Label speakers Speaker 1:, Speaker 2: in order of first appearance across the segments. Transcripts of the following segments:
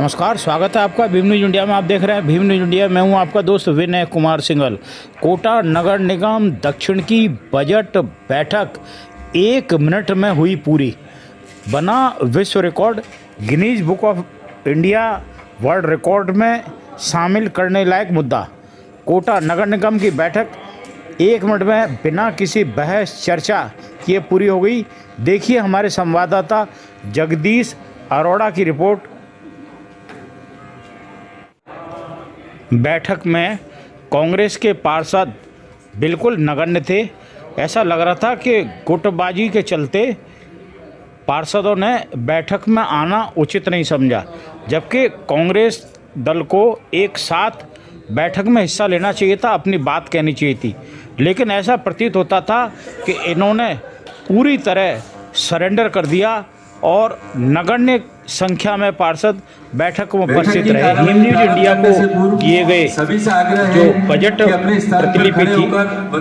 Speaker 1: नमस्कार, स्वागत है आपका भीम न्यूज इंडिया में। आप देख रहे हैं भीम न्यूज इंडिया। मैं हूं आपका दोस्त विनय कुमार सिंघल। कोटा नगर निगम दक्षिण की बजट बैठक 1 मिनट में हुई पूरी, बना विश्व record. Guinness book of India world record में शामिल करने लायक मुद्दा। कोटा नगर निगम की बैठक 1 मिनट में बिना किसी बहस चर्चा किए पूरी हो गई। देखिए हमारे संवाददाता जगदीश अरोड़ा की रिपोर्ट। बैठक में कांग्रेस के पार्षद बिल्कुल नगण्य थे। ऐसा लग रहा था कि गुटबाजी के चलते पार्षदों ने बैठक में आना उचित नहीं समझा, जबकि कांग्रेस दल को एक साथ बैठक में हिस्सा लेना चाहिए था, अपनी बात कहनी चाहिए थी। लेकिन ऐसा प्रतीत होता था कि इन्होंने पूरी तरह सरेंडर कर दिया और नगण्य संख्या में पार्षद बैठक में उपस्थित रहे। भीम न्यूज इंडिया को किए गए जो बजट प्रतिलिपि थी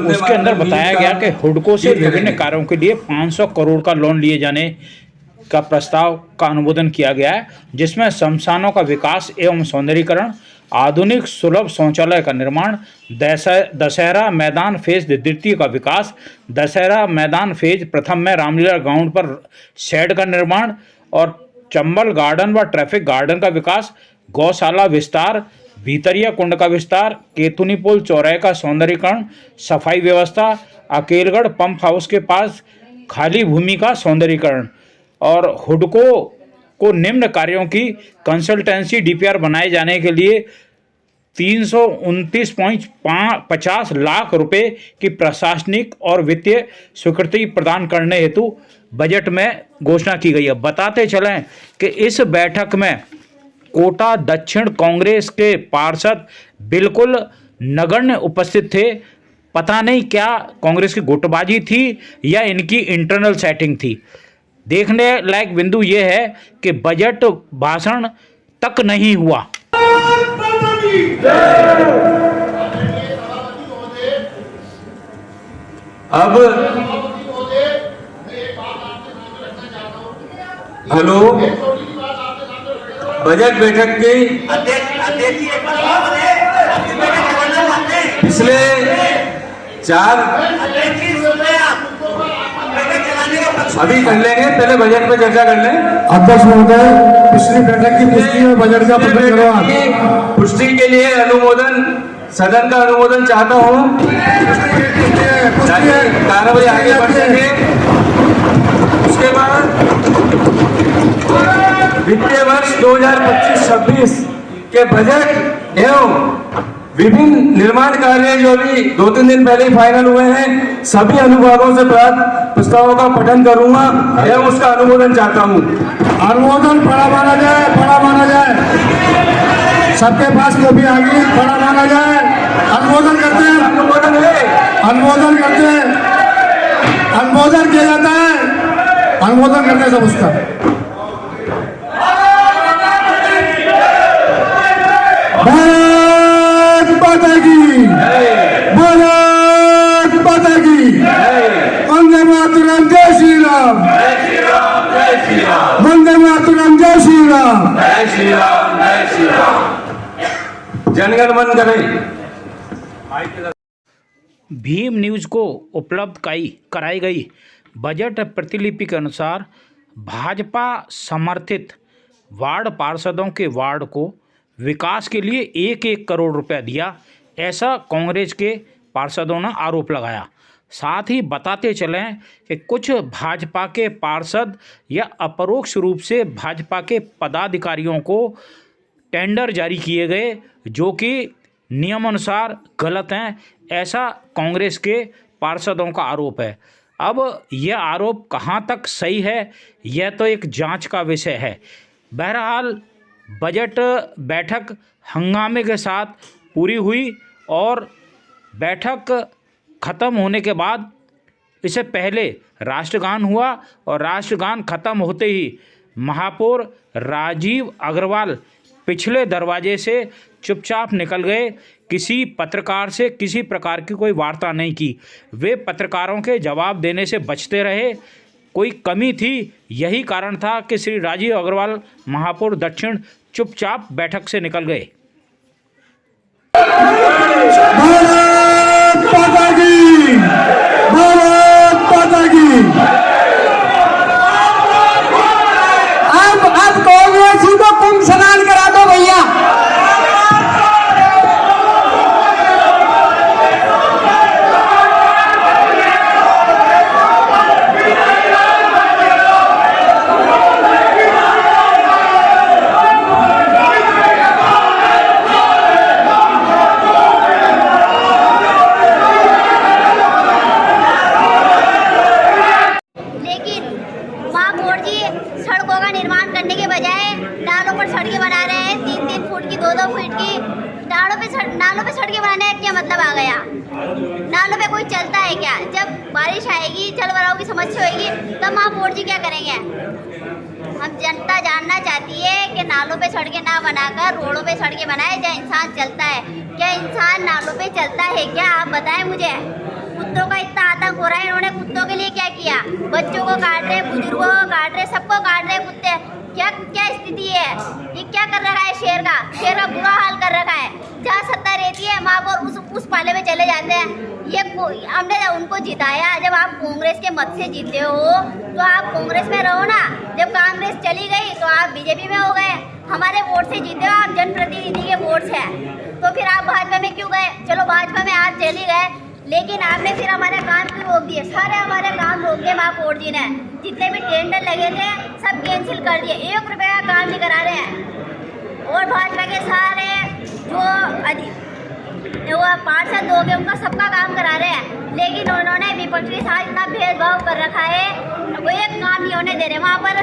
Speaker 1: उसके अंदर बताया गया कि हुडको से विभिन्न कार्यों के लिए 500 करोड़ का लोन लिए जाने का प्रस्ताव का अनुमोदन किया गया है, जिसमें शमशानों का विकास एवं सौंदर्यीकरण, आधुनिक सुलभ शौचालय का निर्माण, दशहरा मैदान फेज द्वितीय का विकास, दशहरा मैदान फेज प्रथम में रामलीला ग्राउंड पर शेड का निर्माण और चंबल गार्डन व ट्रैफिक गार्डन का विकास, गौशाला विस्तार, भीतरिया कुंड का विस्तार, केतुनी पुल चौराहे का सौंदर्यीकरण, सफाई व्यवस्था, अकेलगढ़ पंप हाउस के पास खाली भूमि का सौंदर्यीकरण और हुडको को निम्न कार्यों की कंसल्टेंसी डीपीआर बनाए जाने के लिए 329.50 लाख रुपए की प्रशासनिक और वित्तीय स्वीकृति प्रदान करने हेतु बजट में घोषणा की गई है। बताते चलें कि इस बैठक में कोटा दक्षिण कांग्रेस के पार्षद बिल्कुल नगण्य उपस्थित थे। पता नहीं क्या कांग्रेस की गुटबाजी थी या इनकी इंटरनल सेटिंग थी। देखने लायक बिंदु यह है कि बजट भाषण तक नहीं हुआ।
Speaker 2: अब हेलो, बजट बैठक की पिछले 4 अभी कर लेंगे, पहले बजट पे चर्चा कर लें।
Speaker 3: अध्यक्ष महोदय, पिछली बैठक की पुष्टि और बजट का
Speaker 2: पुष्टि के लिए अनुमोदन, सदन का अनुमोदन चाहता हूँ ताकि कार्रवाई आगे बढ़ सके। उसके बाद वित्तीय वर्ष 2025-26 के बजट एवं विभिन्न निर्माण कार्य जो अभी 2-3 दिन पहले ही फाइनल हुए हैं, सभी अनुभागों से प्राप्त प्रस्तावों का पठन करूंगा एवं उसका अनुमोदन चाहता हूं।
Speaker 3: अनुमोदन बड़ा माना जाए, बड़ा माना जाए। सबके पास कॉपी आ गई, बड़ा माना जाए। अनुमोदन करते हैं, अनुमोदन है, अनुमोदन करते हैं, अनुमोदन किया जाता है, अनुमोदन करते हैं सब उसका। भारत माता की, भारत माता की, वंदे मातरम, जय श्री राम, वंदे मातरम, जय श्री राम,
Speaker 2: जय श्री राम, जय श्री राम। जनगण मन करें।
Speaker 1: भीम न्यूज़ को उपलब्ध कराई गई बजट प्रतिलिपि के अनुसार भाजपा समर्थित वार्ड पार्षदों के वार्ड को विकास के लिए 1-1 करोड़ रुपया दिया, ऐसा कांग्रेस के पार्षदों ने आरोप लगाया। साथ ही बताते चलें कि कुछ भाजपा के पार्षद या अपरोक्ष रूप से भाजपा के पदाधिकारियों को टेंडर जारी किए गए जो कि नियमानुसार गलत हैं, ऐसा कांग्रेस के पार्षदों का आरोप है। अब यह आरोप कहाँ तक सही है, यह तो एक जांच का विषय है। बहरहाल बजट बैठक हंगामे के साथ पूरी हुई और बैठक ख़त्म होने के बाद इससे पहले राष्ट्रगान हुआ और राष्ट्रगान खत्म होते ही महापौर राजीव अग्रवाल पिछले दरवाजे से चुपचाप निकल गए। किसी पत्रकार से किसी प्रकार की कोई वार्ता नहीं की। वे पत्रकारों के जवाब देने से बचते रहे। कोई कमी थी, यही कारण था कि श्री राजीव अग्रवाल महापौर दक्षिण चुपचाप बैठक से निकल गए।
Speaker 3: भारत माता की, भारत माता की।
Speaker 4: अब कांग्रेस जी को कुंभ स्नान करा दो भैया।
Speaker 5: सड़कों का निर्माण करने के बजाय नालों पर सड़कें बना रहे हैं, 3-3 फुट की, 2-2 फुट की। नालों पे सड़कें बनाने का क्या मतलब आ गया? नालों पे कोई चलता है क्या? जब बारिश आएगी, जल भराव की समस्या होगी, तब महापौर जी क्या करेंगे? हम जनता जानना चाहती है कि नालों पे सड़कें ना बनाकर रोडों पे सड़कें बनाए जहाँ इंसान चलता है। क्या इंसान नालों पे चलता है क्या? आप बताएं मुझे। कुत्तों का इतना आतंक हो रहा है, इन्होंने कुत्तों के लिए क्या किया? बच्चों को काट रहे, बुजुर्गों को काट रहे, सबको काट रहे कुत्ते। क्या क्या स्थिति है? ये क्या कर रखा है? शेर का बुरा हाल कर रखा है। जहाँ सत्ता रहती है वहाँ पर उस पाले में चले जाते हैं। हमने उनको जिताया, जब आप कांग्रेस के मत से जीते हो तो आप कांग्रेस में रहो ना। जब कांग्रेस चली गई तो आप बीजेपी में हो गए। हमारे वोट से जीते हो आप, जनप्रतिनिधि के वोट से। तो फिर आप भाजपा में क्यों गए? चलो भाजपा में आप चली गए, लेकिन आपने फिर हमारे काम क्यों रोक दिए? सारे हमारे काम रोक दिए महापौर जी ने। जितने भी टेंडर लगे थे सब कैंसिल कर दिए, 1 रुपये का काम नहीं करा रहे हैं। और भाजपा के सारे जो पार्षद हो गए उनका सबका काम करा रहे हैं, लेकिन उन्होंने विपक्ष के साथ इतना भेदभाव कर रखा है, वो एक काम नहीं होने दे रहे। वहाँ पर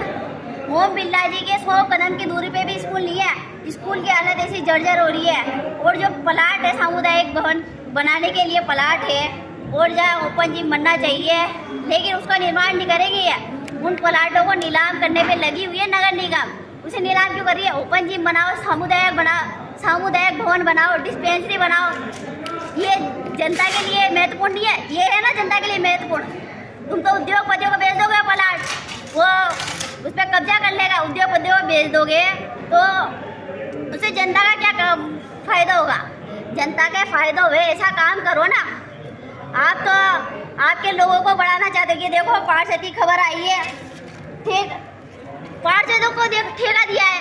Speaker 5: ओम बिरला जी के 100 कदम की दूरी पे भी स्कूल नहीं है। स्कूल की हालत ऐसी जर्जर हो रही है। और जो प्लाट है सामुदायिक भवन बनाने के लिए प्लाट है और जहाँ ओपन जिम बनना चाहिए, लेकिन उसका निर्माण नहीं करेगी है। उन प्लाटों को नीलाम करने पे लगी हुई है नगर निगम। उसे नीलाम क्यों कर रही है? ओपन जिम बनाओ, सामुदायिक भवन बनाओ, डिस्पेंसरी बनाओ। ये जनता के लिए महत्वपूर्ण नहीं है? ये है ना जनता के लिए महत्वपूर्ण। तुम तो उद्योगपतियों को बेच दोगे प्लाट, वो उस पर कब्जा कर लेगा। उद्योगपतियों को बेच दोगे तो उससे जनता का क्या फायदा होगा? जनता का फायदा हुए ऐसा काम करो ना। आप तो आपके लोगों को बढ़ाना चाहते हो कि देखो पार्षद की खबर आई है, ठीक, पार्षदों को ठेका दिया है,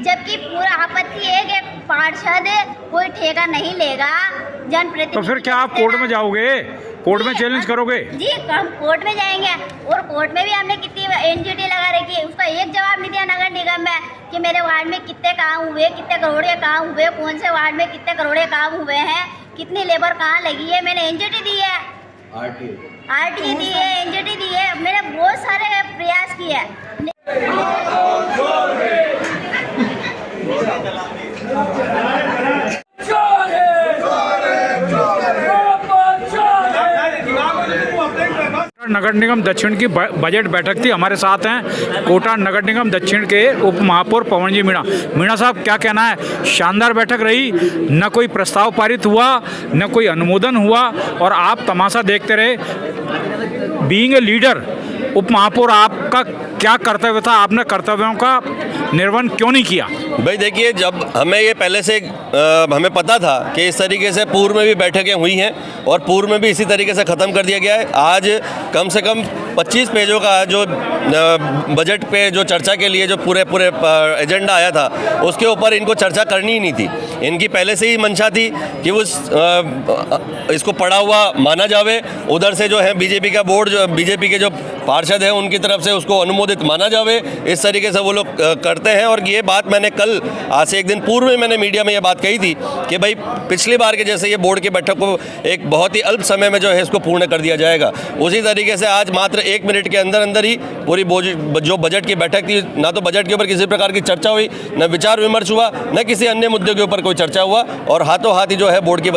Speaker 5: जबकि पूरा आपत्ति है कि पार्षद कोई ठेका नहीं लेगा। जनप्रतिनिधि
Speaker 1: तो फिर क्या आप कोर्ट में जाओगे? कोर्ट में चैलेंज करोगे?
Speaker 5: जी, हम कोर्ट में जाएंगे। और कोर्ट में भी हमने कितनी एनजीटी लगा रखी है, उसका एक जवाब नहीं दिया नगर निगम में कि मेरे वार्ड में कितने काम हुए, कितने करोड़ के काम हुए, कौन से वार्ड में कितने करोड़ के काम हुए हैं, कितनी लेबर कहाँ लगी है। मैंने एनजीटी दी है, आरटीए दी है, एनजीटी दी है, मैंने बहुत सारे प्रयास किए हैं।
Speaker 1: नगर निगम दक्षिण की बजट बैठक थी। हमारे साथ हैं कोटा नगर निगम दक्षिण के उप महापौर पवन जी मीणा साहब, क्या कहना है? शानदार बैठक रही, न कोई प्रस्ताव पारित हुआ, न कोई अनुमोदन हुआ और आप तमाशा देखते रहे। बीइंग ए लीडर, उप महापौर आपका क्या कर्तव्य था? आपने कर्तव्यों का निर्वहन क्यों नहीं किया?
Speaker 6: भाई देखिए, जब हमें ये पहले से हमें पता था कि इस तरीके से पूर्व में भी बैठकें हुई हैं और पूर्व में भी इसी तरीके से ख़त्म कर दिया गया है। आज कम से कम 25 पेजों का जो बजट पे जो चर्चा के लिए जो पूरे एजेंडा आया था, उसके ऊपर इनको चर्चा करनी ही नहीं थी। इनकी पहले से ही मंशा थी कि इसको पड़ा हुआ माना जावे। उधर से जो है बीजेपी का बोर्ड, जो बीजेपी के जो पार्षद हैं उनकी तरफ से उसको अनुमोदित माना जावे। इस तरीके से वो लोग करते हैं। और ये बात मैंने कल, आज से एक दिन पूर्व में मैंने मीडिया में ये बात कही थी कि भाई पिछली बार के जैसे ये बोर्ड की बैठक को एक बहुत ही अल्प समय में जो है इसको पूर्ण कर दिया जाएगा, उसी तरीके से आज मात्र 1 मिनट के अंदर ही पूरी जो बजट की बैठक थी, ना तो बजट के ऊपर किसी प्रकार की चर्चा हुई, न विचार विमर्श हुआ, न किसी अन्य मुद्दे के ऊपर कोई चर्चा हुआ और हाथों हाथ ही जो है बोर्ड की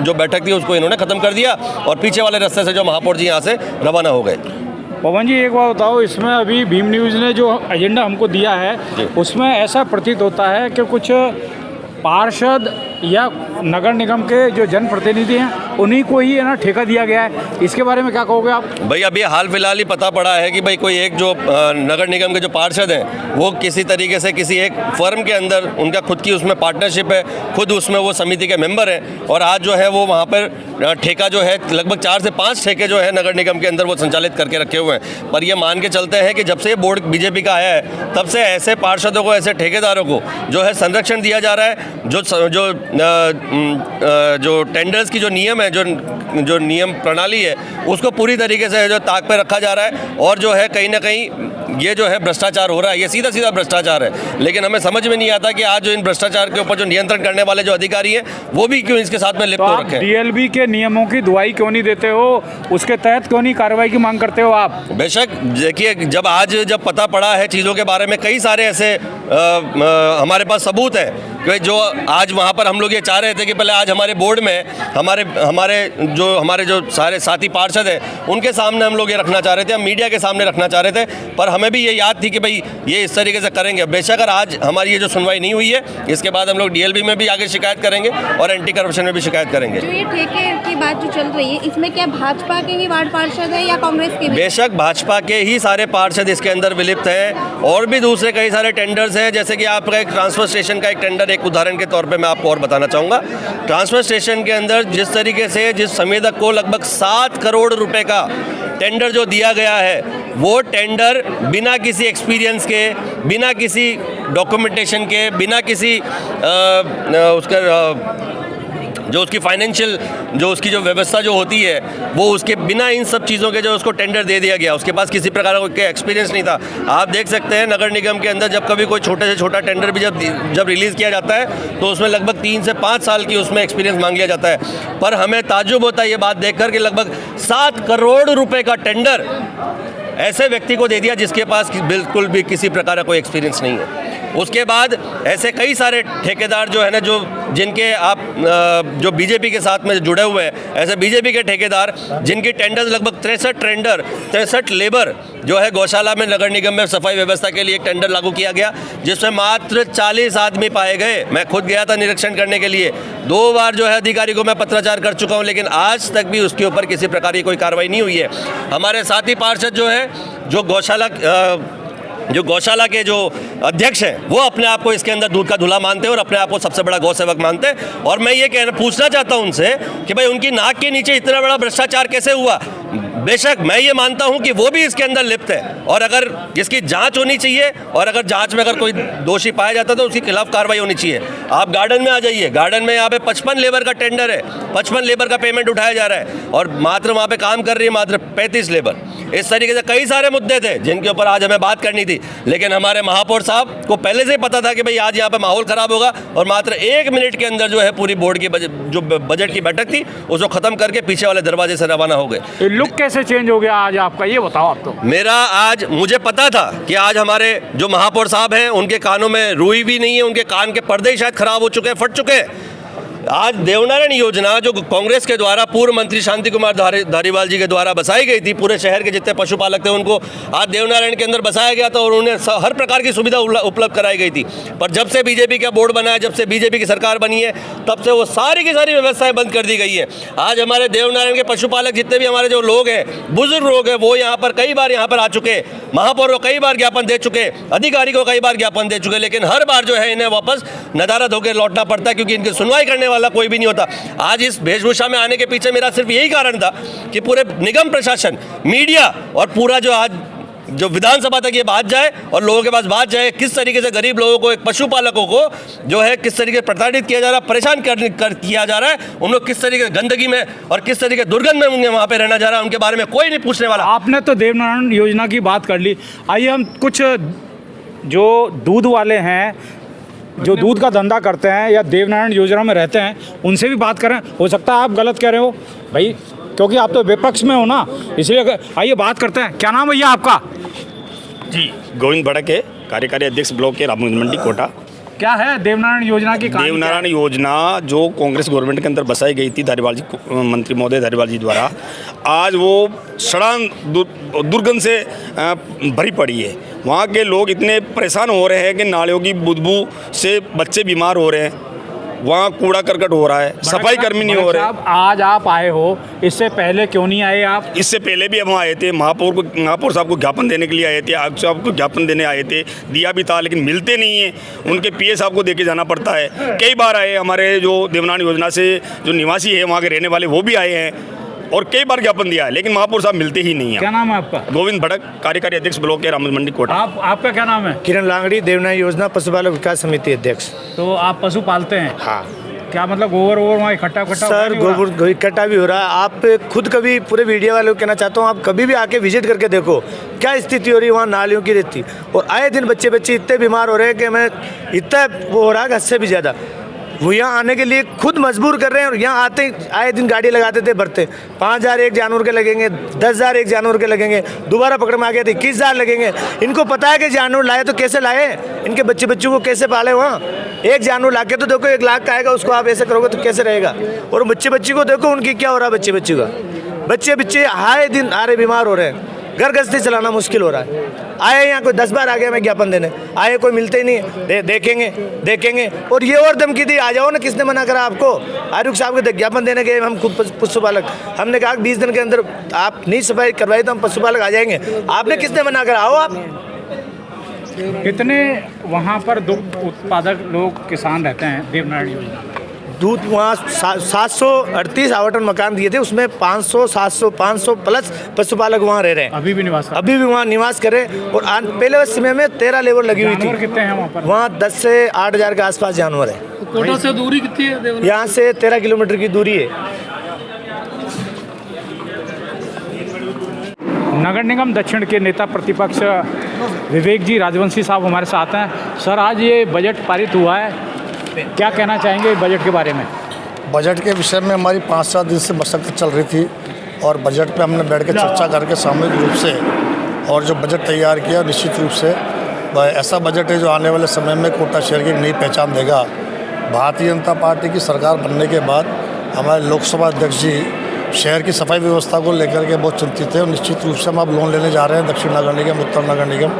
Speaker 6: जो बैठक थी उसको इन्होंने खत्म कर दिया और पीछे वाले रास्ते से जो महापौर जी यहाँ से रवाना हो गए।
Speaker 1: पवन जी, एक बात बताओ, इसमें अभी भीम न्यूज़ ने जो एजेंडा हमको दिया है उसमें ऐसा प्रतीत होता है कि कुछ पार्षद या नगर निगम के जो जनप्रतिनिधि हैं उन्हीं को ही है ना ठेका दिया गया है, इसके बारे में क्या कहोगे आप?
Speaker 6: भाई अभी हाल फिलहाल ही पता पड़ा है कि भाई कोई एक जो नगर निगम के जो पार्षद हैं वो किसी तरीके से किसी एक फर्म के अंदर उनका खुद की उसमें पार्टनरशिप है, खुद उसमें वो समिति के मेंबर हैं और आज जो है वो वहाँ पर ठेका जो है लगभग 4 से 5 ठेके जो है नगर निगम के अंदर वो संचालित करके रखे हुए हैं। पर ये मान के चलते हैं कि जब से ये बोर्ड बीजेपी का आया है तब से ऐसे पार्षदों को, ऐसे ठेकेदारों को जो है संरक्षण दिया जा रहा है। जो टेंडर्स की जो नियम है, जो नियम प्रणाली है उसको पूरी तरीके से जो ताक पे रखा जा रहा है और जो है कहीं ना कहीं ये जो है भ्रष्टाचार हो रहा है, ये सीधा सीधा भ्रष्टाचार है। लेकिन हमें समझ में नहीं आता कि आज जो इन भ्रष्टाचार के ऊपर जो नियंत्रण करने वाले जो अधिकारी हैं वो भी क्यों इसके साथ में लिप्त हो रखे हैं।
Speaker 1: डीएलबी के नियमों की दुहाई क्यों नहीं देते हो, उसके तहत क्यों नहीं कार्रवाई की मांग करते हो आप?
Speaker 6: बेशक देखिए, जब पता पड़ा है चीज़ों के बारे में, कई सारे ऐसे हमारे पास सबूत है कि जो आज वहाँ पर हम लोग ये चाह रहे थे कि पहले आज हमारे बोर्ड में हमारे जो सारे साथी पार्षद हैं उनके सामने हम लोग ये रखना चाह रहे थे, हम मीडिया के सामने रखना चाह रहे थे, पर हमें भी ये याद थी कि भाई ये इस तरीके से करेंगे। बेशक अगर आज हमारी ये जो सुनवाई नहीं हुई है इसके बाद हम लोग डीएलबी में भी आगे शिकायत करेंगे और एंटी करप्शन में भी शिकायत करेंगे।
Speaker 7: जो ये ठेके की बात जो चल रही है इसमें क्या भाजपा के ही वार्ड पार्षद है या कांग्रेस के भी?
Speaker 6: बेशक भाजपा के ही सारे पार्षद इसके अंदर विलिप्त हैं और भी दूसरे कई सारे टेंडर्स हैं। जैसे कि आपका एक ट्रांसफर स्टेशन का एक टेंडर, एक उदाहरण के तौर पे मैं आपको और बताना चाहूँगा। ट्रांसफर स्टेशन के अंदर जिस तरीके से जिस संवेदक को लगभग 7 करोड़ रुपए का टेंडर जो दिया गया है, वो टेंडर बिना किसी एक्सपीरियंस के, बिना किसी डॉक्यूमेंटेशन के, बिना किसी उसकी फाइनेंशियल जो उसकी जो व्यवस्था जो होती है वो उसके बिना इन सब चीज़ों के जो उसको टेंडर दे दिया गया, उसके पास किसी प्रकार का एक्सपीरियंस नहीं था। आप देख सकते हैं नगर निगम के अंदर जब कभी कोई छोटे से छोटा टेंडर भी जब रिलीज़ किया जाता है तो उसमें लगभग 3 से 5 साल की उसमें एक्सपीरियंस मांग लिया जाता है। पर हमें ताज्जुब होता है ये बात देखकर कि लगभग 7 करोड़ रुपए का टेंडर ऐसे व्यक्ति को दे दिया जिसके पास बिल्कुल भी किसी प्रकार का कोई एक्सपीरियंस नहीं है। उसके बाद ऐसे कई सारे ठेकेदार जो है ना, जिनके आप जो बीजेपी के साथ में जुड़े हुए हैं, ऐसे बीजेपी के ठेकेदार जिनकी टेंडर लगभग 63 लेबर जो है गौशाला में नगर निगम में सफाई व्यवस्था के लिए एक टेंडर लागू किया गया जिसमें मात्र 40 आदमी पाए गए। मैं खुद गया था निरीक्षण करने के लिए, 2 बार जो है अधिकारी को मैं पत्राचार कर चुका हूं, लेकिन आज तक भी उसके ऊपर किसी प्रकार की कोई कार्रवाई नहीं हुई है। हमारे साथी पार्षद जो है जो गौशाला के जो अध्यक्ष हैं वो अपने आप को इसके अंदर दूध का धुला मानते हैं और अपने आप को सबसे बड़ा गौ सेवक मानते हैं। और मैं ये पूछना चाहता हूं उनसे कि भाई उनकी नाक के नीचे इतना बड़ा भ्रष्टाचार कैसे हुआ? बेशक मैं ये मानता हूं कि वो भी इसके अंदर लिप्त है और अगर इसकी जांच होनी चाहिए और अगर जांच में अगर कोई दोषी पाया जाता है तो उसके खिलाफ कार्रवाई होनी चाहिए। आप गार्डन में आ जाइए, गार्डन में यहाँ पे 55 लेबर का टेंडर है, 55 लेबर का पेमेंट उठाया जा रहा है और मात्र वहाँ पे काम कर रही है मात्र 35 लेबर। इस तरीके से कई सारे मुद्दे थे जिनके ऊपर आज हमें बात करनी थी, लेकिन हमारे महापौर साहब को पहले से ही पता था कि भाई आज यहाँ पे माहौल खराब होगा और मात्र 1 मिनट के अंदर जो है पूरी बोर्ड की जो बजट की बैठक थी उसको खत्म करके पीछे वाले दरवाजे से रवाना हो गए।
Speaker 1: लुक कैसे चेंज हो गया आज आपका, ये बताओ आप तो।
Speaker 6: मेरा आज मुझे पता था कि आज हमारे जो महापौर साहब हैं उनके कानों में रुई भी नहीं है, उनके कान के पर्दे ही शायद खराब हो चुके हैं, फट चुके हैं। आज देवनारायण योजना जो कांग्रेस के द्वारा पूर्व मंत्री शांति कुमार धारीवाल जी के द्वारा बसाई गई थी, पूरे शहर के जितने पशुपालक थे उनको आज देवनारायण के अंदर बसाया गया था और उन्हें हर प्रकार की सुविधा उपलब्ध कराई गई थी। पर जब से बीजेपी का बोर्ड बना है, जब से बीजेपी की सरकार बनी है, तब से वो सारी की सारी व्यवस्थाएं बंद कर दी गई है। आज हमारे देवनारायण के पशुपालक जितने भी हमारे जो लोग हैं, बुजुर्ग लोग हैं, वो यहाँ पर कई बार यहाँ पर आ चुके, महापौर को कई बार ज्ञापन दे चुके, अधिकारी को कई बार ज्ञापन दे चुके, लेकिन हर बार जो है इन्हें वापस नदारद होकर लौटना पड़ता है क्योंकि इनकी सुनवाई करने वाला कोई भी नहीं होता। आज इस वेशभूषा में आने के पीछे मेरा सिर्फ यही कारण था कि पूरे निगम प्रशासन, मीडिया और पूरा जो आज जो विधानसभा तक ये बात जाए और लोगों के पास बात जाए किस तरीके से गरीब लोगों को, एक पशुपालकों को जो है किस तरीके से प्रताड़ित किया जा रहा है, परेशान किया जा रहा है, उन लोग किस तरीके से गंदगी में और किस तरीके दुर्गंध में उन्हें वहाँ पे रहना जा रहा है, उनके बारे में कोई नहीं पूछने वाला।
Speaker 1: आपने तो देवनारायण योजना की बात कर ली, आइए हम कुछ जो दूध वाले हैं, जो दूध का धंधा करते हैं या देवनारायण योजना में रहते हैं, उनसे भी बात करें। हो सकता है आप गलत कह रहे हो भाई, क्योंकि आप तो विपक्ष में हो ना, इसलिए आइए बात करते हैं। क्या नाम भैया आपका?
Speaker 8: जी, गोविंद भड़के, कार्यकारी अध्यक्ष ब्लॉक के रामगंज मंडी कोटा।
Speaker 1: क्या है देवनारायण योजना की?
Speaker 8: देवनारायण योजना जो कांग्रेस गवर्नमेंट के अंदर बसाई गई थी धारीवाल जी, मंत्री महोदय धारीवाल जी द्वारा, आज वो सड़न दुर्गंध से भरी पड़ी है। वहाँ के लोग इतने परेशान हो रहे हैं कि नालियों की बदबू से बच्चे बीमार हो रहे हैं। वहाँ कूड़ा करकट हो रहा है, सफाई कर्मी नहीं हो रहे।
Speaker 1: साहब, आज आप आए हो, इससे पहले क्यों नहीं आए आप?
Speaker 8: इससे पहले भी हम आए थे, महापौर साहब को ज्ञापन देने के लिए आए थे, आयुक्त साहब को ज्ञापन देने आए थे, दिया भी था, लेकिन मिलते नहीं हैं। उनके पीए साहब को देके जाना पड़ता है। कई बार आए, हमारे जो देवनान योजना से जो निवासी है वहाँ के रहने वाले वो भी आए हैं और कई बार ज्ञापन दिया है, लेकिन महापौर साहब मिलते ही नहीं हैं।
Speaker 1: क्या नाम है आपका?
Speaker 8: गोविंद भड़क, कार्यकारी अध्यक्ष ब्लॉक के रामज मंडी कोटा।
Speaker 1: आपका क्या नाम है?
Speaker 9: किरण लांगड़ी, देवनान योजना पशुपालक विकास समिति अध्यक्ष।
Speaker 1: तो आप पशु पालते हैं?
Speaker 9: हाँ।
Speaker 1: क्या मतलब गोबर वहाँ इकट्ठा
Speaker 9: सर, गोबर इकट्ठा भी हो रहा है। आप खुद कभी पूरे मीडिया वालों को कहना चाहता हूँ, आप कभी भी आके विजिट करके देखो क्या स्थिति हो रही है वहाँ नालियों की रहती। और आए दिन बच्चे इतने बीमार हो रहे हैं कि हमें इतना वो हो रहा है कि हद से भी ज़्यादा। वो यहाँ आने के लिए खुद मजबूर कर रहे हैं और यहाँ आते ही आए दिन गाड़ी लगाते थे भरते 5,000 एक जानवर के लगेंगे, 10,000 एक जानवर के लगेंगे, दोबारा पकड़ में आ गए थे 21,000 लगेंगे। इनको पता है कि जानवर लाए तो कैसे लाए, इनके बच्चों को कैसे पाले। वहाँ एक जानवर ला के तो देखो 1 लाख का आएगा, उसको आप ऐसे करोगे तो कैसे रहेगा। और बच्चे को देखो उनकी क्या हो रहा है, बच्चे का बच्चे आए दिन आ रहे बीमार हो रहे हैं, घर गृहस्थी चलाना मुश्किल हो रहा है। आए यहाँ कोई 10 बार आ गया मैं ज्ञापन देने, आए कोई मिलते ही नहीं। देखेंगे और ये और धमकी दी, आ जाओ ना, किसने मना करा आपको? आयुक्त साहब के ज्ञापन देने गए हम खुद पशुपालक, हमने कहा 20 दिन के अंदर आप नहीं सफाई करवाई तो हम पशुपालक आ जाएंगे। आपने किसने मना करा? आओ आप।
Speaker 1: कितने वहाँ पर दुग्ध उत्पादक लोग किसान रहते हैं देवनान योजना में?
Speaker 9: दूध वहाँ 738 आवटन मकान दिए थे, उसमें 500 प्लस पशुपालक वहाँ रह रहे हैं।
Speaker 1: अभी भी
Speaker 9: वहाँ निवास करें। और पहले समय में 13 लेबर लगी हुई थी।
Speaker 1: कितने हैं वहाँ पर?
Speaker 9: वहाँ 10 से 8,000 के आसपास जानवर है।
Speaker 4: कोटा से दूरी कितनी है?
Speaker 9: यहाँ से 13 किलोमीटर की दूरी है।
Speaker 1: नगर निगम दक्षिण के नेता प्रतिपक्ष विवेक जी राजवंशी साहब हमारे साथ हैं। सर, आज ये बजट पारित हुआ है, क्या कहना चाहेंगे बजट के बारे में?
Speaker 3: बजट के विषय में हमारी 5-7 दिन से मशक्कत चल रही थी और बजट पे हमने बैठ के चर्चा करके सामूहिक रूप से और जो बजट तैयार किया, निश्चित रूप से ऐसा बजट है जो आने वाले समय में कोटा शहर की एक नई पहचान देगा। भारतीय जनता पार्टी की सरकार बनने के बाद हमारे लोकसभा अध्यक्ष जी शहर की सफाई व्यवस्था को लेकर के बहुत चिंतित है और निश्चित रूप से हम अब लोन लेने जा रहे हैं दक्षिण नगर निगम, उत्तर नगर निगम,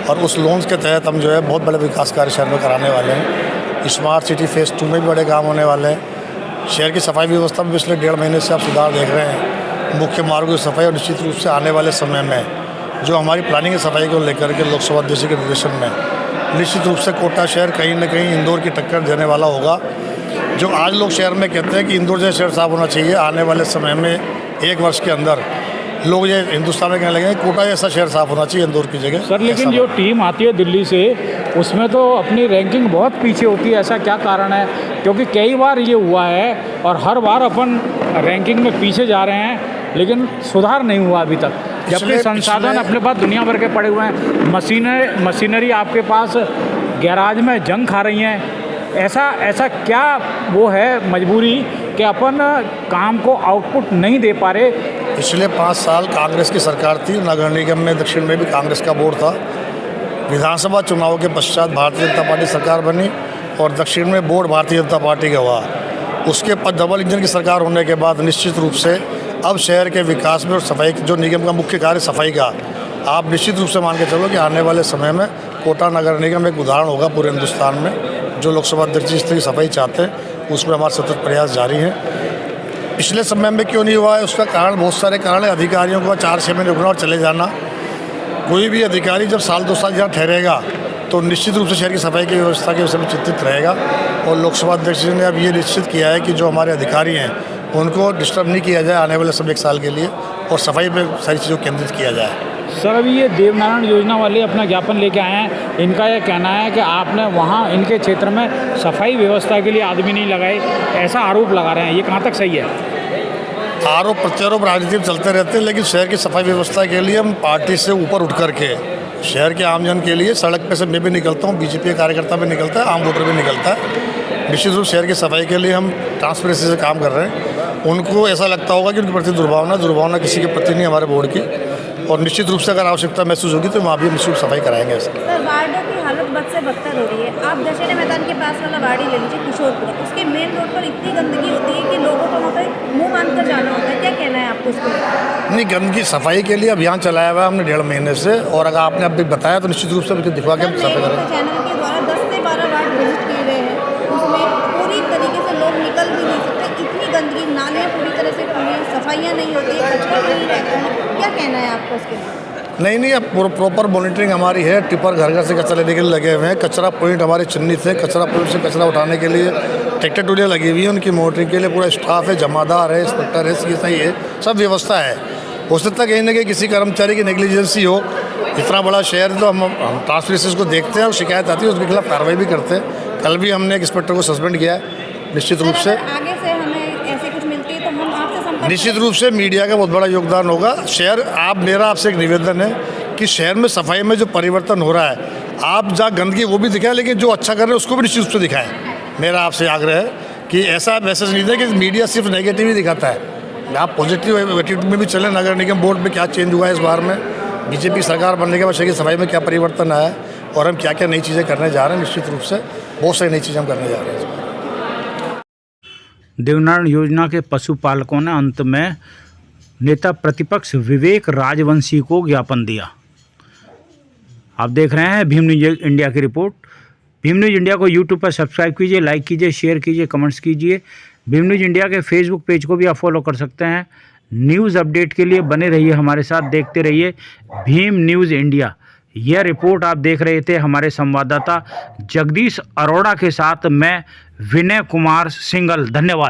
Speaker 3: और उस लोन के तहत हम जो है बहुत बड़े विकास कार्य शहर में कराने वाले हैं। स्मार्ट सिटी फेज़ 2 में भी बड़े काम होने वाले हैं। शहर की सफाई व्यवस्था में पिछले 1.5 महीने से आप सुधार देख रहे हैं। मुख्य मार्गों की सफाई और निश्चित रूप से आने वाले समय में जो हमारी प्लानिंग है सफाई को लेकर के लोकसभा अध्यक्ष के निर्देशन में निश्चित रूप से कोटा शहर कहीं न कहीं इंदौर की टक्कर देने वाला होगा। जो आज लोग शहर में कहते हैं कि इंदौर जैसा शहर साफ होना चाहिए, आने वाले समय में 1 वर्ष के अंदर लोग ये हिंदुस्तान में कहने लगे कोटा जैसा शहर साफ होना चाहिए इंदौर की जगह।
Speaker 1: सर, लेकिन जो टीम आती है दिल्ली से उसमें तो अपनी रैंकिंग बहुत पीछे होती है, ऐसा क्या कारण है? क्योंकि कई बार ये हुआ है और हर बार अपन रैंकिंग में पीछे जा रहे हैं, लेकिन सुधार नहीं हुआ अभी तक। जबकि संसाधन अपने पास दुनिया भर के पड़े हुए हैं, मशीनरी आपके पास गैराज में जंग खा रही हैं। ऐसा क्या वो है मजबूरी कि अपन काम को आउटपुट नहीं दे पा रहे?
Speaker 3: पिछले 5 साल कांग्रेस की सरकार थी, नगर निगम में दक्षिण में भी कांग्रेस का बोर्ड था। विधानसभा चुनाव के पश्चात भारतीय जनता पार्टी सरकार बनी और दक्षिण में बोर्ड भारतीय जनता पार्टी का हुआ। उसके बाद डबल इंजन की सरकार होने के बाद निश्चित रूप से अब शहर के विकास में और सफाई जो निगम का मुख्य कार्य सफाई का, आप निश्चित रूप से मान के चलो कि आने वाले समय में कोटा नगर निगम एक उदाहरण होगा पूरे हिंदुस्तान में। जो लोकसभा अध्यक्ष जिस तरह की सफाई चाहते हैं उसमें हमारे सतत प्रयास जारी हैं। पिछले समय में क्यों नहीं हुआ है उसका कारण बहुत सारे कारण है। अधिकारियों को 4-6 महीने रुकना और चले जाना। कोई भी अधिकारी जब 1-2 साल यहाँ ठहरेगा तो निश्चित रूप से शहर की सफाई की व्यवस्था के विषय में चिंतित रहेगा। और लोकसभा अध्यक्ष जी ने अब ये निश्चित किया है कि जो हमारे अधिकारी हैं उनको डिस्टर्ब नहीं किया जाए आने वाले समय 1 साल के लिए और सफाई पर सारी चीज़ों को केंद्रित किया जाए।
Speaker 1: सर, अभी ये देवनारायण योजना वाले अपना ज्ञापन लेके आए हैं। इनका यह कहना है कि आपने वहाँ इनके क्षेत्र में सफाई व्यवस्था के लिए आदमी नहीं लगाए, ऐसा आरोप लगा रहे हैं। ये कहाँ तक सही है?
Speaker 3: आरोप प्रत्यारोप राजनीति में चलते रहते हैं, लेकिन शहर की सफाई व्यवस्था के लिए हम पार्टी से ऊपर उठ करके शहर के आमजन के लिए सड़क पे से मैं भी निकलता हूँ, बीजेपी कार्यकर्ता भी निकलता है, आम वोटर भी निकलता है। निश्चित रूप शहर की सफाई के लिए हम ट्रांसपेरेंसी से काम कर रहे हैं। उनको ऐसा लगता होगा कि उनके प्रति दुर्भावना किसी के प्रति नहीं हमारे बोर्ड की, और निश्चित रूप से अगर आवश्यकता महसूस होगी तो वहाँ भी निश्चित सफाई कराएंगे।
Speaker 7: सर, वार्डों की हालत बद से बदतर हो रही है। आप दशहरे मैदान के पास वाला वार्ड ही ले लीजिए, किशोरपुरा, उसके मेन रोड पर इतनी गंदगी होती है कि लोगों को वहाँ पर मुँह बांध कर जाना होता है। क्या कहना है आपको उसको?
Speaker 3: नहीं, गंदगी सफाई के लिए अभियान चलाया हुआ है हमने 1.5 महीने से, और अगर आपने अभी बताया तो निश्चित रूप से दिखवा के हम सफाई करेंगे।
Speaker 7: चैनल के द्वारा 10 से 12 वार्ड विजिट किए गए हैं, उसमें पूरी तरीके पूरी तरह से खुली है, सफाइयाँ नहीं होती है, कचरा नहीं रहता है, क्या कहना है आपको उसके लिए?
Speaker 3: नहीं अब प्रॉपर मॉनिटरिंग हमारी है। टिपर घर घर से कचरा लेने के लिए लगे हुए हैं। कचरा पॉइंट हमारे चिन्हित है। कचरा पॉइंट से कचरा उठाने के लिए ट्रैक्टर ट्रॉलियाँ लगी हुई हैं। उनकी मॉनिटरिंग के लिए पूरा स्टाफ है, जमादार है, इंस्पेक्टर है, CSI है, सब व्यवस्था है। हो सकता है कहीं ना कहीं किसी कर्मचारी की नेग्लिजेंसी हो। इतना बड़ा शहर तो हम ट्रांसपोर्टेशन को देखते हैं और शिकायत आती है उसके खिलाफ कार्रवाई भी करते हैं। कल भी हमने एक इंस्पेक्टर को सस्पेंड किया है। निश्चित रूप से
Speaker 7: आगे से हमें ऐसे कुछ मिलती है तो हम आपसे संपर्क
Speaker 3: निश्चित रूप से मीडिया का बहुत बड़ा योगदान होगा। शहर मेरा आपसे एक निवेदन है कि शहर में सफाई में जो परिवर्तन हो रहा है, आप जहाँ गंदगी वो भी दिखाएं, लेकिन जो अच्छा कर रहे हैं उसको भी निश्चित रूप से दिखाएं। मेरा आपसे आग्रह है कि ऐसा मैसेज नहीं दे कि मीडिया सिर्फ नेगेटिव ही दिखाता है। आप पॉजिटिव एटीट्यूड में भी चलें। नगर निगम बोर्ड में क्या चेंज हुआ है इस बार में, बीजेपी सरकार बनने के बाद शहर की सफाई में क्या परिवर्तन आया है और हम क्या क्या नई चीज़ें करने जा रहे हैं। निश्चित रूप से बहुत सारी नई चीज़ें हम करने जा रहे हैं।
Speaker 1: देवनारायण योजना के पशुपालकों ने अंत में नेता प्रतिपक्ष विवेक राजवंशी को ज्ञापन दिया। आप देख रहे हैं भीम न्यूज इंडिया की रिपोर्ट। भीम न्यूज इंडिया को यूट्यूब पर सब्सक्राइब कीजिए, लाइक कीजिए, शेयर कीजिए, कमेंट्स कीजिए। भीम न्यूज इंडिया के फेसबुक पेज को भी आप फॉलो कर सकते हैं। न्यूज़ अपडेट के लिए बने रहिए हमारे साथ, देखते रहिए भीम न्यूज़ इंडिया। यह रिपोर्ट आप देख रहे थे हमारे संवाददाता जगदीश अरोड़ा के साथ मैं विनय कुमार सिंगल। धन्यवाद।